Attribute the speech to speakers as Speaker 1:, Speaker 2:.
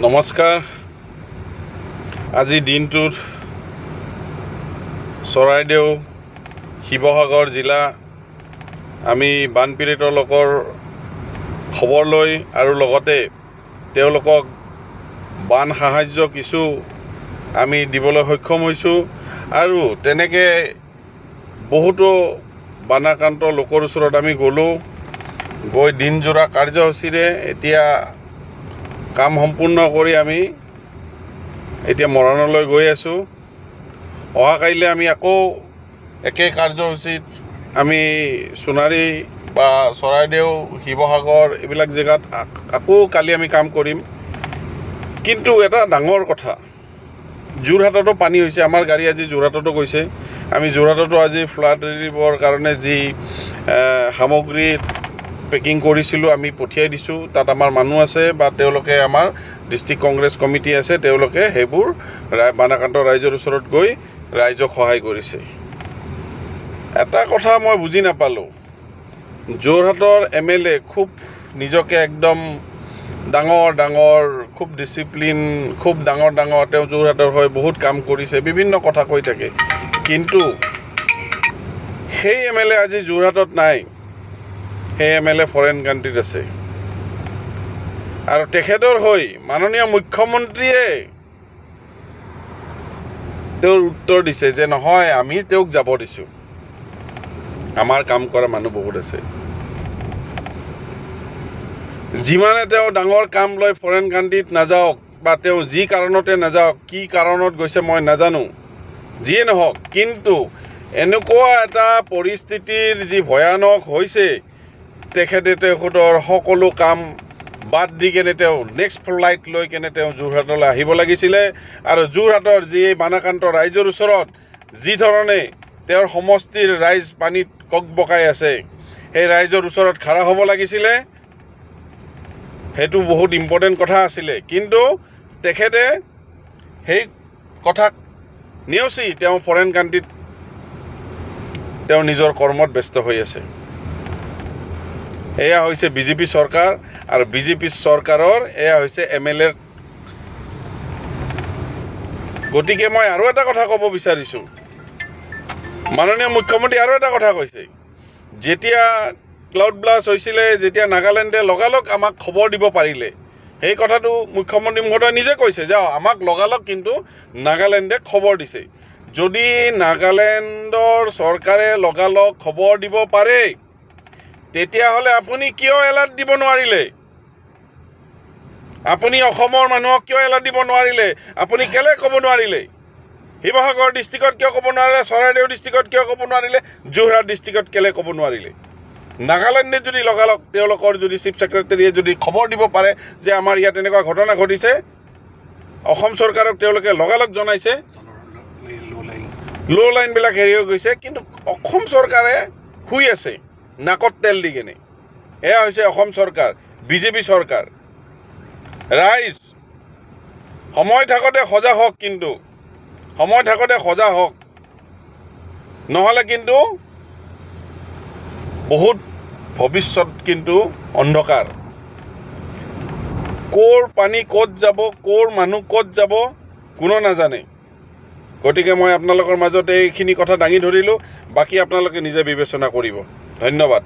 Speaker 1: নমস্কাৰ। আজি দিনটোত চৰাইদেউ শিৱসাগৰ জিলা আমি বানপীড়িত লোকৰ খবৰ লৈ আৰু লগতে তেওঁলোকক বান সাহায্য কিছু আমি দিবলৈ সক্ষম হৈছোঁ আৰু তেনেকৈ বহুতো বানাক্ৰান্ত লোকৰ ওচৰত আমি গ'লোঁ। গৈ দিনজোৰা কাৰ্যসূচীৰে এতিয়া কাম সম্পূৰ্ণ কৰি আমি এতিয়া মৰাণলৈ গৈ আছোঁ। অহাকাইলৈ আমি আকৌ একে কাৰ্যসূচীত আমি সোণাৰী বা চৰাইদেউ শিৱসাগৰ এইবিলাক জেগাত আকৌ কালি আমি কাম কৰিম। কিন্তু এটা ডাঙৰ কথা, যোৰহাটতো পানী হৈছে। আমাৰ গাড়ী আজি যোৰহাটতো গৈছে। আমি যোৰহাটতো আজি ফ্লাড ৰিলিফৰ কাৰণে যি সামগ্ৰী পেকিং কৰিছিলোঁ আমি পঠিয়াই দিছোঁ। তাত আমাৰ মানুহ আছে বা তেওঁলোকে আমাৰ ডিষ্ট্ৰিক্ট কংগ্ৰেছ কমিটি আছে, তেওঁলোকে সেইবোৰ বানাক্ৰান্ত ৰাইজৰ ওচৰত গৈ ৰাইজক সহায় কৰিছে। এটা কথা মই বুজি নাপালোঁ, যোৰহাটৰ MLA খুব নিজকে একদম ডাঙৰ খুব ডিচিপ্লিন, খুব ডাঙৰ তেওঁ যোৰহাটৰ হৈ বহুত কাম কৰিছে, বিভিন্ন কথা কৈ থাকে। কিন্তু সেই MLA আজি যোৰহাটত নাই। সেই MLA ফৰেইন কাণ্ট্ৰিত আছে আৰু তেখেতৰ হৈ মাননীয় মুখ্যমন্ত্ৰীয়ে তেওঁৰ উত্তৰ দিছে যে নহয়, আমি তেওঁক যাব দিছোঁ, আমাৰ কাম কৰা মানুহ বহুত আছে। যিমানে তেওঁ ডাঙৰ কাম লৈ ফৰেইন কাণ্ট্ৰিত নাযাওক বা তেওঁ যি কাৰণতে নাযাওক, কি কাৰণত গৈছে মই নাজানো, যিয়ে নহওক, কিন্তু এনেকুৱা এটা পৰিস্থিতিৰ যি ভয়ানক হৈছে, তেখেতৰ সকলো কাম বাদ দি কেনে তেওঁ নেক্সট ফ্লাইট লৈ কেনে তেওঁ যোৰহাটলৈ আহিব লাগিছিলে আৰু যোৰহাটৰ যি বানাক্ৰান্ত ৰাইজৰ ওচৰত যি ধৰণে তেওঁৰ সমষ্টিৰ ৰাইজ পানীত ককবকাই আছে, সেই ৰাইজৰ ওচৰত খাৰা হ'ব লাগিছিলে। সেইটো বহুত ইম্পৰ্টেণ্ট কথা আছিলে। কিন্তু তেখেতে সেই কথাক নেওচি তেওঁ ফৰেইন কাণ্ট্ৰিত তেওঁ নিজৰ কৰ্মত ব্যস্ত হৈ আছে। এয়া হৈছে বিজেপি চৰকাৰ আৰু বিজেপি চৰকাৰৰ এয়া হৈছে MLA। গতিকে মই আৰু এটা কথা ক'ব বিচাৰিছোঁ, মাননীয় মুখ্যমন্ত্ৰী আৰু এটা কথা কৈছে, যেতিয়া ক্লাউড ব্লাষ্ট হৈছিলে, যেতিয়া নাগালেণ্ডে লগালগ আমাক খবৰ দিব পাৰিলে, সেই কথাটো মুখ্যমন্ত্ৰী মহোদয় নিজে কৈছে যে আমাক লগালগ কিন্তু নাগালেণ্ডে খবৰ দিছে। যদি নাগালেণ্ডৰ চৰকাৰে লগালগ খবৰ দিব পাৰে, তেতিয়াহ'লে আপুনি কিয় এলাৰ্ট দিব নোৱাৰিলে? আপুনি অসমৰ মানুহক কিয় এলাৰ্ট দিব নোৱাৰিলে? আপুনি কেলৈ ক'ব নোৱাৰিলে? শিৱসাগৰ ডিষ্ট্ৰিক্টত কিয় ক'ব নোৱাৰিলে? চৰাইদেউ ডিষ্ট্ৰিক্টত কিয় ক'ব নোৱাৰিলে? যোৰহাট ডিষ্ট্ৰিক্টত কেলৈ ক'ব নোৱাৰিলে? নাগালেণ্ডে যদি লগালগ তেওঁলোকৰ যদি চিফ ছেক্ৰেটাৰীয়ে যদি খবৰ দিব পাৰে যে আমাৰ ইয়াত এনেকুৱা ঘটনা ঘটিছে, অসম চৰকাৰক তেওঁলোকে লগালগ জনাইছে, ল' লাইনবিলাক হেৰি হৈ গৈছে, কিন্তু অসম চৰকাৰে শুই আছে নাকত তেল দি কেনে। এয়া হৈছে অসম চৰকাৰ, বিজেপি চৰকাৰ। ৰাইজ সময় থাকোঁতে সজাগ হওক, কিন্তু সময় থাকোঁতে সজাগ হওক, নহ'লে কিন্তু বহুত ভৱিষ্যত কিন্তু অন্ধকাৰ। ক'ৰ পানী ক'ত যাব, ক'ৰ মানুহ ক'ত যাব, কোনো নাজানে। গতিকে মই আপোনালোকৰ মাজত এইখিনি কথা দাঙি ধৰিলোঁ। বাকী আপোনালোকে নিজে বিবেচনা কৰিব। ধন্যবাদ।